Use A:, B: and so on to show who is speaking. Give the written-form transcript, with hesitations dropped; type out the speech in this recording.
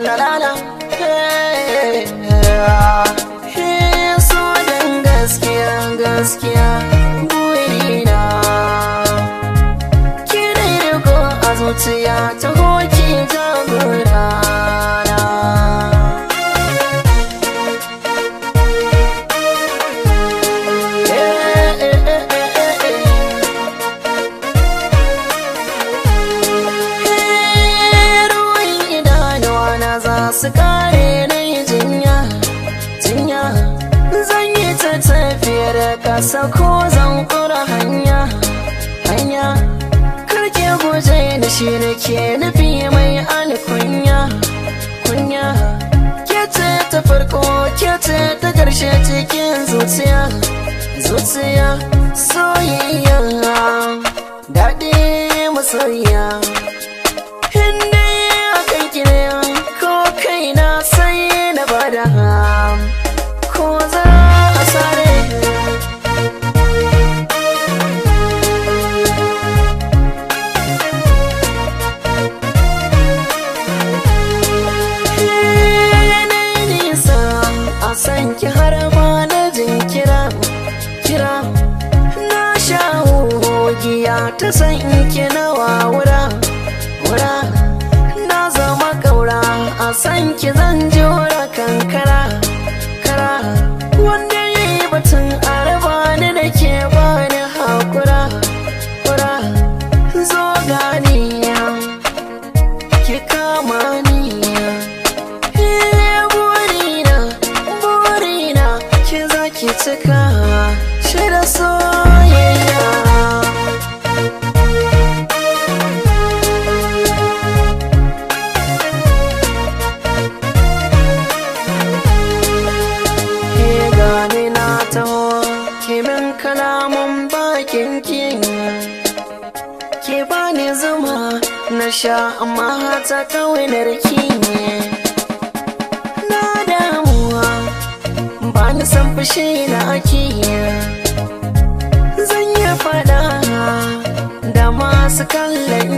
A: la la la, hey, hey, so dan gaskiya gaskiya burina ki ne ko a zuciya ta hoki jagorana. Su kare na yi jinya, jinya zan yi ta tafiyar kasa ko zan kura hanya, hanya karke guje da shi da ke nufi mai alkunya, kunya kete ta farko kete ta karshe cikin zuciya, zuciya soyayya daɗi masoyiya. Sai na bada ko za a sare yanayi nisa a san ki har ma na jinkira kira na sha giya ta san ki na wawura wura na zama kaura a san ki zan jura kankara kara wanda ya yi batun araba ni da ke bani hakura kura zo gani ki kama ni burina burina ki za ki cika shi da soyayya. Kimin kalaman bakin ki bani zuma na sha amma ta kawinar ki na damuwa ba ni san fushi na aki zan yi fada da masu kallon